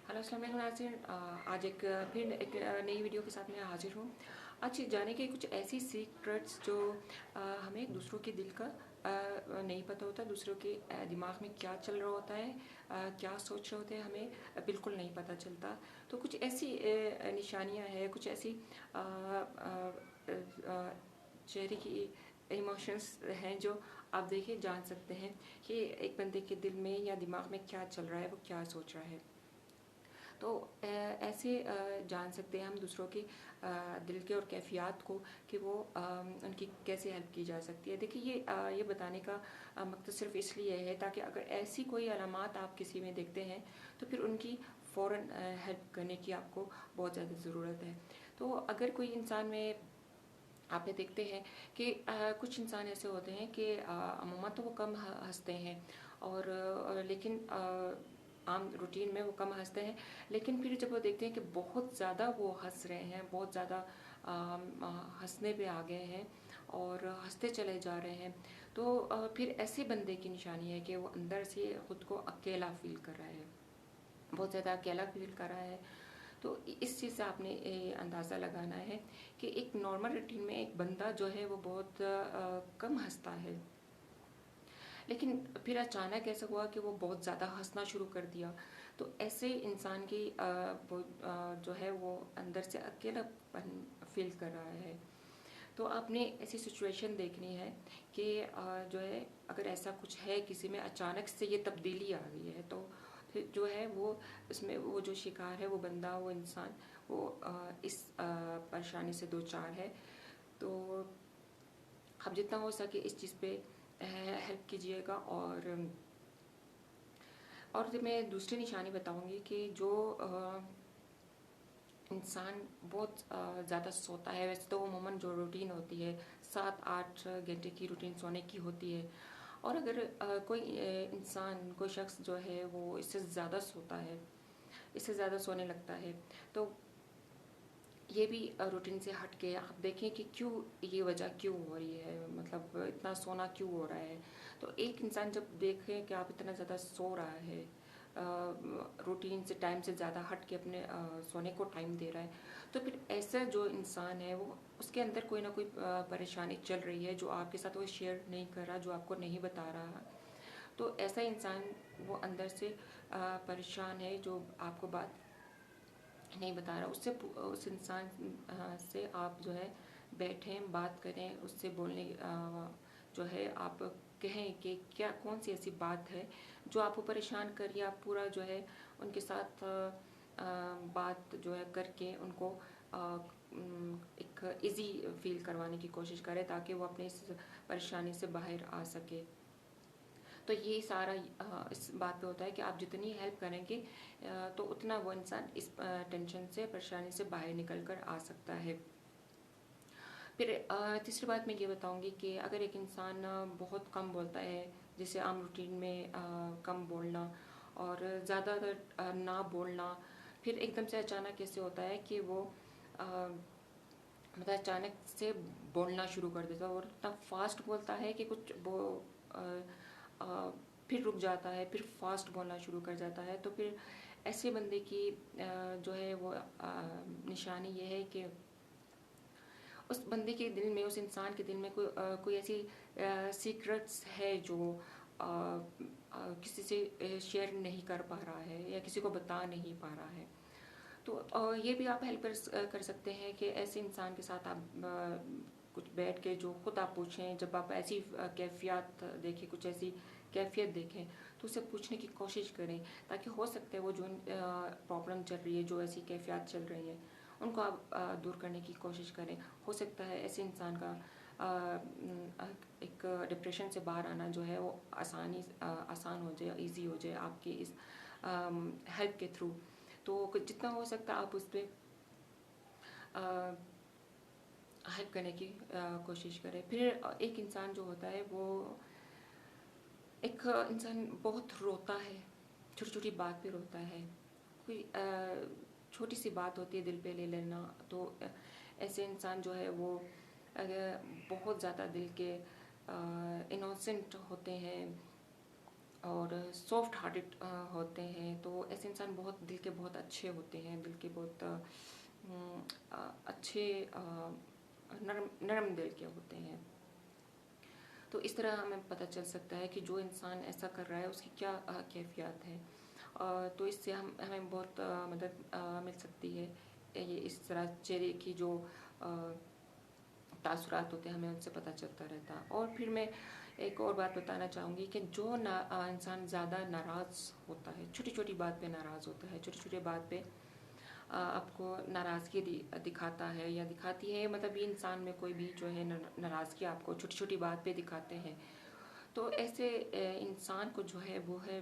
Hello अस्सलाम वालेकुम नाज़रीन। आज फिर एक नई वीडियो के साथ मैं हाजिर हूँ। आज जाने के कुछ ऐसी सीक्रेट्स जो हमें दूसरों के दिल का नहीं पता होता, दूसरों के दिमाग में क्या चल रहा होता है, क्या सोच रहे होते हैं, हमें बिल्कुल नहीं पता चलता। तो कुछ ऐसी निशानियाँ हैं, कुछ ऐसी अ, अ, अ, चेहरे की इमोशंस हैं जो आप देखिए जान सकते हैं कि एक बंदे के दिल में या दिमाग में क्या चल रहा है, वो क्या सोच रहा है। तो ऐसे जान सकते हैं हम दूसरों के दिल के और कैफियत को कि वो उनकी कैसे हेल्प की जा सकती है। देखिए ये बताने का मकसद सिर्फ इसलिए है ताकि अगर ऐसी कोई अलामात आप किसी में देखते हैं तो फिर उनकी फ़ौरन हेल्प करने की आपको बहुत ज़्यादा ज़रूरत है। तो अगर कोई इंसान में आप ये देखते हैं कि कुछ इंसान ऐसे होते हैं कि अमूमन तो वो कम हंसते हैं और लेकिन आम रूटीन में वो कम हंसते हैं, लेकिन फिर जब वो देखते हैं कि बहुत ज़्यादा वो हंस रहे हैं, बहुत ज़्यादा हंसने पे आ गए हैं और हंसते चले जा रहे हैं, तो फिर ऐसे बंदे की निशानी है कि वो अंदर से खुद को अकेला फील कर रहा है, बहुत ज़्यादा अकेला फील कर रहा है। तो इस चीज़ से आपने अंदाज़ा लगाना है कि एक नॉर्मल रूटीन में एक बंदा जो है वो बहुत कम हंसता है, लेकिन फिर अचानक ऐसा हुआ कि वो बहुत ज़्यादा हंसना शुरू कर दिया। तो ऐसे इंसान की जो है वो अंदर से अकेलापन फील कर रहा है। तो आपने ऐसी सिचुएशन देखनी है कि जो है अगर ऐसा कुछ है किसी में, अचानक से ये तब्दीली आ गई है, तो फिर जो है वो इसमें वो जो शिकार है, वो बंदा, वो इंसान, वो इस परेशानी से दो चार है। तो आप जितना हो सके इस चीज़ पे हेल्प कीजिएगा। और मैं दूसरी निशानी बताऊंगी कि जो इंसान बहुत ज़्यादा सोता है, वैसे तो अमूमन जो रूटीन होती है 7-8 घंटे की रूटीन सोने की होती है, और अगर कोई इंसान, कोई शख्स जो है वो इससे ज़्यादा सोता है, इससे ज़्यादा सोने लगता है, तो ये भी रूटीन से हट के आप देखें कि क्यों, ये वजह क्यों हो रही है, मतलब इतना सोना क्यों हो रहा है। तो एक इंसान जब देखे कि आप इतना ज़्यादा सो रहा है, रूटीन से, टाइम से ज़्यादा हट के अपने सोने को टाइम दे रहा है, तो फिर ऐसा जो इंसान है वो, उसके अंदर कोई ना कोई परेशानी चल रही है जो आपके साथ वो शेयर नहीं कर रहा, जो आपको नहीं बता रहा। तो ऐसा इंसान वो अंदर से परेशान है, जो आपको बात नहीं बता रहा। उस इंसान से आप जो है बैठें, बात करें, उससे बोलने जो है आप कहें कि क्या, कौन सी ऐसी बात है जो आपको परेशान कर रही है। आप पूरा जो है उनके साथ बात जो है करके उनको एक इजी फील करवाने की कोशिश करें ताकि वो अपने इस परेशानी से बाहर आ सके। तो ये सारा इस बात पे होता है कि आप जितनी हेल्प करेंगे तो उतना वो इंसान इस टेंशन से, परेशानी से बाहर निकल कर आ सकता है। फिर तीसरी बात मैं ये बताऊंगी कि अगर एक इंसान बहुत कम बोलता है, जैसे आम रूटीन में कम बोलना और ज़्यादातर ना बोलना, फिर एकदम से अचानक ऐसे होता है कि वो मतलब अचानक से बोलना शुरू कर देता है और इतना फास्ट बोलता है कि कुछ वो अ, अ, फिर रुक जाता है, फिर फास्ट बोलना शुरू कर जाता है। तो फिर ऐसे बंदे की जो है वो निशानी ये है कि उस बंदे के दिल में, उस इंसान के दिल में कोई ऐसी सीक्रेट्स है जो किसी से शेयर नहीं कर पा रहा है या किसी को बता नहीं पा रहा है। तो ये भी आप हेल्प कर सकते हैं कि ऐसे इंसान के साथ आप कुछ बैठ के जो खुद आप पूछें, जब आप ऐसी कैफियत देखें, कुछ ऐसी कैफियत देखें, तो उससे पूछने की कोशिश करें ताकि हो सकता है वो जो प्रॉब्लम चल रही है, जो ऐसी कैफियत चल रही है, उनको आप दूर करने की कोशिश करें। हो सकता है ऐसे इंसान का एक डिप्रेशन से बाहर आना जो है वो आसान हो जाए, इजी हो जाए आपकी इस हेल्प के थ्रू। तो जितना हो सकता है आप उस पर हेल्प करने की कोशिश करें। फिर एक इंसान जो होता है वो, एक इंसान बहुत रोता है, छोटी छोटी बात पे रोता है, कोई छोटी सी बात होती है दिल पे ले लेना। तो ऐसे इंसान जो है वो बहुत ज़्यादा दिल के इनोसेंट होते हैं, اور سافٹ ہارٹڈ ہوتے ہیں. تو ایسے انسان بہت دل کے بہت اچھے ہوتے ہیں, دل کے بہت اچھے نرم دل کے ہوتے ہیں. تو اس طرح ہمیں پتہ چل سکتا ہے کہ جو انسان ایسا کر رہا ہے اس کی کیا کیفیات ہے. تو اس سے ہمیں بہت مدد مل سکتی ہے. یہ اس طرح چہرے کی جو تاثرات ہوتے ہیں ہمیں ان سے پتہ چلتا رہتا. اور پھر میں ایک اور بات بتانا چاہوں گی کہ جو انسان زیادہ ناراض ہوتا ہے, چھوٹی چھوٹی بات پہ ناراض ہوتا ہے, چھوٹی چھوٹی بات پہ آپ کو ناراضگی دکھاتا ہے یا دکھاتی ہے, مطلب یہ انسان میں کوئی بھی جو ہے ناراضگی آپ کو چھوٹی چھوٹی بات پہ دکھاتے ہیں, تو ایسے انسان کو جو ہے وہ ہے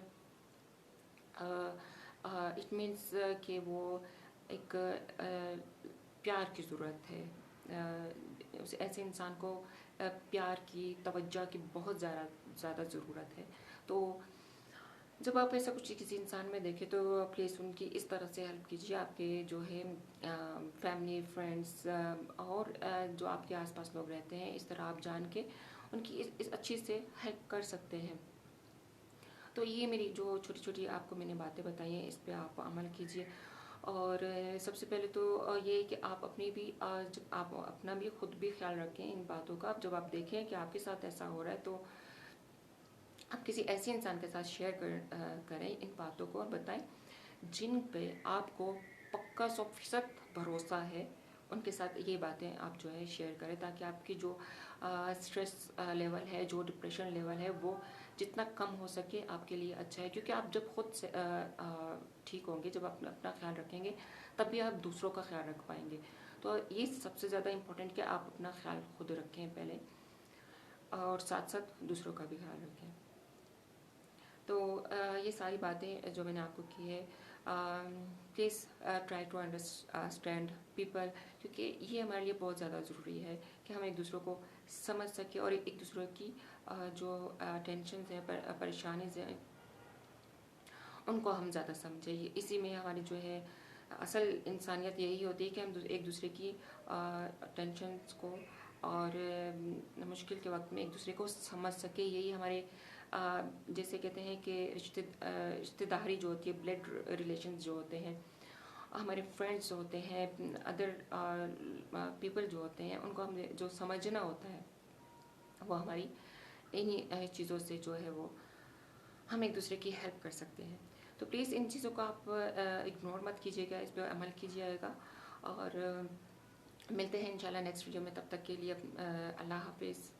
اٹ مینس کہ وہ ایک پیار کی ضرورت ہے. ایسے انسان کو پیار کی, توجہ کی بہت زیادہ ضرورت ہے. تو جب آپ ایسا کچھ کسی انسان میں دیکھیں تو پلیز ان کی اس طرح سے ہیلپ کیجیے. آپ کے جو ہے فیملی, فرینڈس اور جو آپ کے آس پاس لوگ رہتے ہیں, اس طرح آپ جان کے ان کی اس اچھی سے ہیلپ کر سکتے ہیں. تو یہ میری جو چھوٹی چھوٹی آپ کو میں نے باتیں بتائی ہیں اس پہ آپ عمل کیجیے. اور سب سے پہلے تو یہ کہ آپ اپنی بھی جب آپ اپنا بھی خود بھی خیال رکھیں ان باتوں کا. جب آپ دیکھیں کہ آپ کے ساتھ ایسا ہو رہا ہے تو آپ کسی ایسے انسان کے ساتھ شیئر کریں ان باتوں کو, اور بتائیں جن پہ آپ کو پکا 100% بھروسہ ہے. ان کے ساتھ یہ باتیں آپ جو ہے شیئر کریں تاکہ آپ کی جو اسٹریس لیول ہے, جو ڈپریشن لیول ہے, وہ جتنا کم ہو سکے آپ کے لیے اچھا ہے. کیونکہ آپ جب خود سے ٹھیک ہوں گے, جب آپ اپنا خیال رکھیں گے, تب بھی آپ دوسروں کا خیال رکھ پائیں گے. تو یہ سب سے زیادہ امپورٹنٹ کہ آپ اپنا خیال خود رکھیں پہلے, اور ساتھ ساتھ دوسروں کا بھی خیال رکھیں. تو یہ ساری باتیں جو میں نے آپ کو کی ہے, please try to understand people, کیونکہ یہ ہمارے لیے بہت زیادہ ضروری ہے کہ ہم ایک دوسروں کو سمجھ سکیں اور ایک دوسرے کی جو ٹینشنز ہیں, پریشانیز ہیں, ان کو ہم زیادہ سمجھیں. اسی میں ہماری جو ہے اصل انسانیت یہی ہوتی ہے کہ ہم ایک دوسرے کی ٹینشنز کو اور مشکل کے وقت میں ایک دوسرے کو سمجھ سکے. یہی ہمارے جیسے کہتے ہیں کہ رشتہ داری جو ہوتی ہے, بلڈ ریلیشنز جو ہوتے ہیں, ہمارے فرینڈس جو ہوتے ہیں, ادر پیپل جو ہوتے ہیں, ان کو ہم جو سمجھنا ہوتا ہے وہ ہماری انہی چیزوں سے جو ہے وہ ہم ایک دوسرے کی ہیلپ کر سکتے ہیں. تو پلیز ان چیزوں کو آپ اگنور مت کیجیے گا, اس پہ عمل کیجیے گا. اور ملتے ہیں انشاءاللہ نیکسٹ ویڈیو میں. تب تک کے لیے اللہ حافظ.